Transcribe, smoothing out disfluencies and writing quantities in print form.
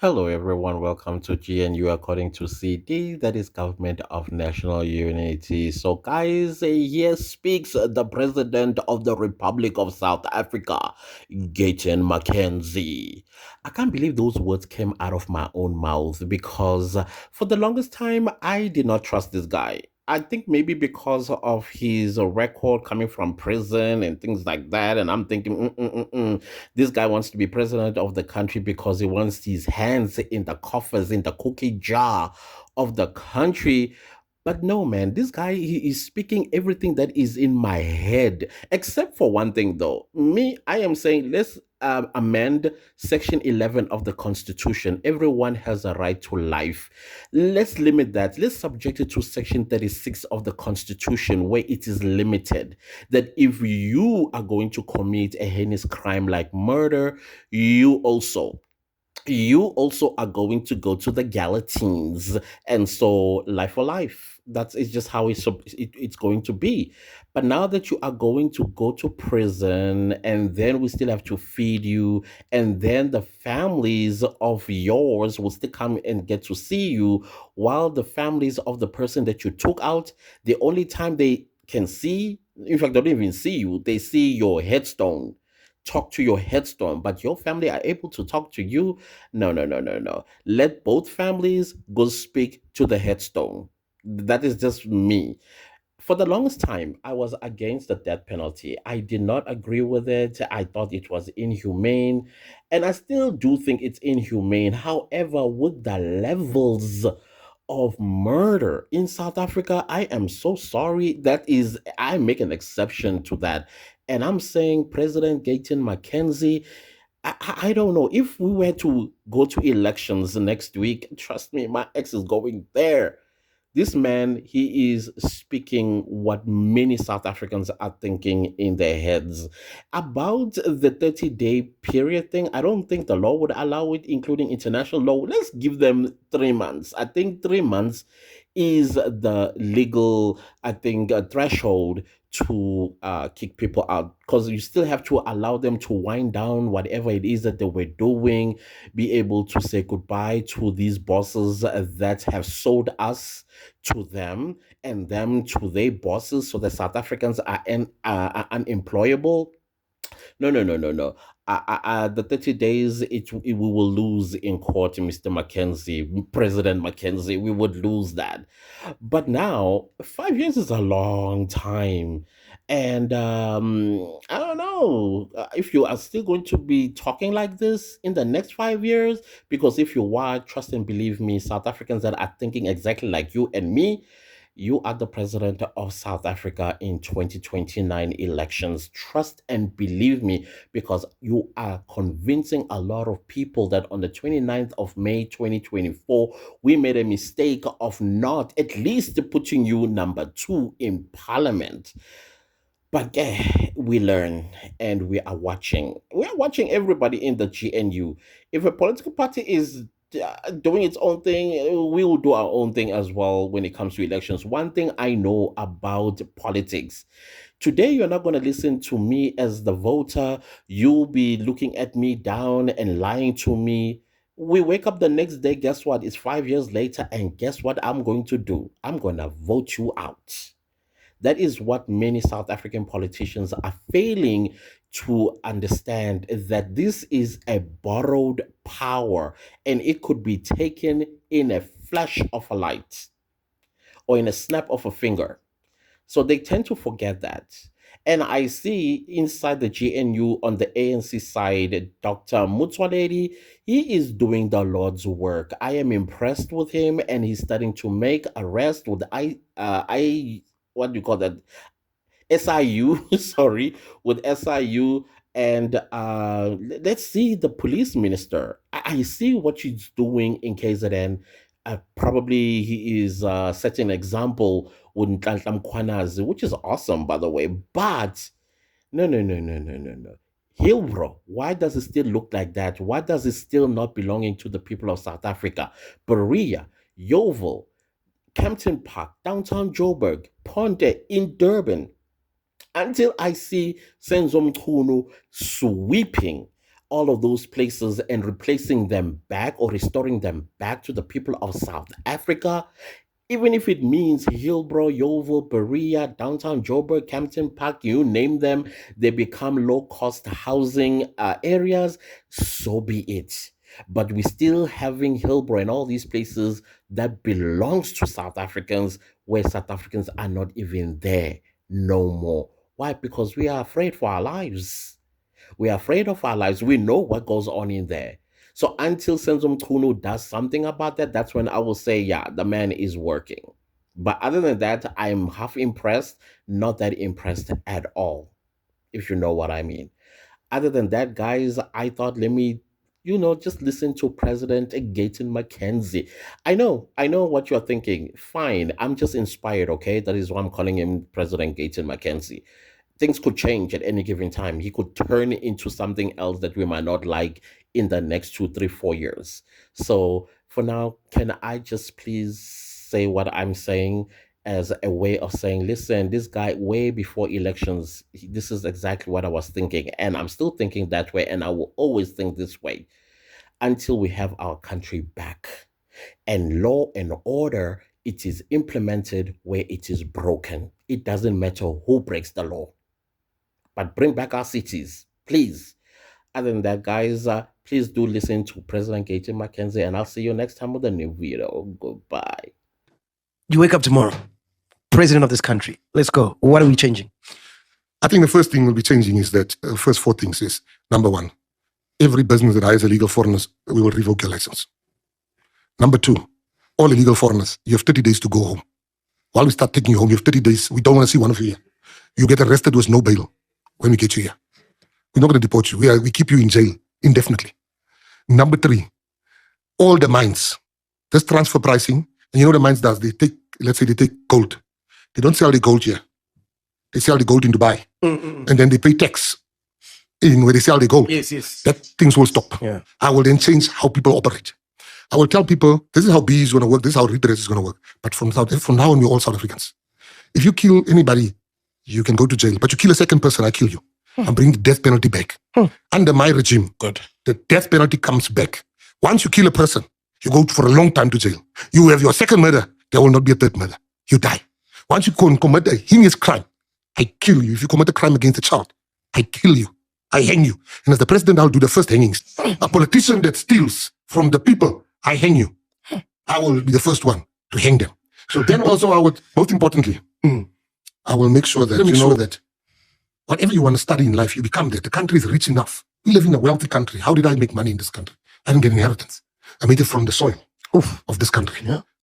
Hello, everyone. Welcome to GNU according to CD, that is Government of National Unity. So, guys, here speaks the President of the Republic of South Africa, Gayton McKenzie. I can't believe those words came out of my own mouth because for the longest time, I did not trust this guy. I think maybe because of his record coming from prison and things like that. And I'm thinking, this guy wants to be president of the country because he wants his hands in the coffers, in the cookie jar of the country. But no, man, this guy, he is speaking everything that is in my head, except for one thing, though. Me, I am saying let's amend Section 11 of the Constitution. Everyone has a right to life. Let's limit that. Let's subject it to Section 36 of the Constitution, where it is limited that if you are going to commit a heinous crime like murder, you also you also are going to go to the guillotines, and so life for life. That's it's just how it's going to be. But now that you are going to go to prison, and then we still have to feed you, and then the families of yours will still come and get to see you, while the families of the person that you took out, the only time they can see, in fact, they don't even see you, they see your headstone, talk to your headstone, but your family are able to talk to you. No, no, no, no, no. Let both families go speak to the headstone. That is just me. For the longest time, I was against the death penalty. I did not agree with it. I thought it was inhumane. And I still do think it's inhumane. However, with the levels of murder in South Africa, I am so sorry. I make an exception to that. And I'm saying President Gayton McKenzie, I don't know. If we were to go to elections next week, trust me, my ex is going there. This man, he is speaking what many South Africans are thinking in their heads. About the 30-day period thing, I don't think the law would allow it, including international law. Let's give them 3 months. I think 3 months is the legal, I think, threshold to kick people out, because you still have to allow them to wind down whatever it is that they were doing, be able to say goodbye to these bosses that have sold us to them, and them to their bosses, so the South Africans are unemployable. No, no, no, no, no. The 30 days, we will lose in court, Mr. McKenzie, President McKenzie. We would lose that. But now, 5 years is a long time. And I don't know if you are still going to be talking like this in the next 5 years. Because if you are, trust and believe me, South Africans that are thinking exactly like you and me, you are the president of South Africa in 2029 elections. Trust and believe me, because you are convincing a lot of people that on the 29th of May 2024, we made a mistake of not at least putting you number two in parliament. But we learn, and we are watching. We are watching everybody in the GNU. If a political party is doing its own thing, we will do our own thing as well when it comes to elections. One thing I know about politics: today, you're not going to listen to me as the voter. You'll be looking at me down and lying to me. We wake up the next day, guess what? It's 5 years later, and guess what I'm going to do? I'm going to vote you out. That is what many South African politicians are failing to understand, that this is a borrowed power, and it could be taken in a flash of a light or in a snap of a finger. So they tend to forget that. And I see inside the GNU on the ANC side, Dr. Mutwaledi, he is doing the Lord's work. I am impressed with him, and he's starting to make arrests with what do you call that? SIU, sorry, with SIU. And let's see the police minister. I see what she's doing in KZN. Probably he is setting an example with Nhlanhla Mkhwanazi, which is awesome, by the way. But no, no, no, no, no, no, no. Hillbrow, why does it still look like that? Why does it still not belonging to the people of South Africa? Berea, Yeovil, Kempton Park, downtown Joburg, Ponte in Durban, until I see Senzo Mchunu sweeping all of those places and replacing them back or restoring them back to the people of South Africa, even if it means Hillbrow, Yeovil, Berea, downtown Joburg, Campton Park, you name them, they become low cost housing areas, so be it. But we're still having Hillbrow and all these places that belongs to South Africans where South Africans are not even there no more. Why? Because we are afraid for our lives. We are afraid of our lives. We know what goes on in there. So until Senzom Kunu does something about that, that's when I will say, yeah, the man is working. But other than that, I'm half impressed, not that impressed at all, if you know what I mean. Other than that, guys, I thought let me, just listen to President Gayton McKenzie. I know what you're thinking. Fine, I'm just inspired, okay? That is why I'm calling him President Gayton McKenzie. Things could change at any given time. He could turn into something else that we might not like in the next 2, 3, 4 years. So for now, can I just please say what I'm saying as a way of saying, listen, this guy, way before elections, this is exactly what I was thinking. And I'm still thinking that way. And I will always think this way until we have our country back. And law and order, it is implemented where it is broken. It doesn't matter who breaks the law, but bring back our cities, please. Other than that, guys, please do listen to President Gayton McKenzie, and I'll see you next time with a new video. Goodbye. You wake up tomorrow, president of this country. Let's go. What are we changing? I think the first thing we'll be changing is that first 4 things is, number one, every business that hires illegal foreigners, we will revoke your license. Number two, all illegal foreigners, you have 30 days to go home. While we start taking you home, you have 30 days. We don't want to see one of you here. You get arrested with no bail when we get you here. We're not going to deport you. We keep you in jail indefinitely. Number three, all the mines, this transfer pricing, and you know the mines does, they take, let's say they take gold. They don't sell the gold here. They sell the gold in Dubai. And then they pay tax in where they sell the gold. Yes. That things will stop. Yeah. I will then change how people operate. I will tell people, this is how BE is going to work, this is how redress is going to work. But from now on, we're all South Africans. If you kill anybody, you can go to jail. But you kill a second person, I kill you. I'm bringing the death penalty back. Under my regime, the death penalty comes back. Once you kill a person, you go for a long time to jail. You have your second murder, there will not be a third murder. You die. Once you commit a heinous crime, I kill you. If you commit a crime against a child, I kill you. I hang you. And as the president, I'll do the first hangings. A politician that steals from the people, I hang you. I will be the first one to hang them. So then also I would, most importantly, I will make sure that that whatever you want to study in life, you become that. The country is rich enough. We live in a wealthy country. How did I make money in this country? I didn't get inheritance. I made it from the soil of this country. Yeah.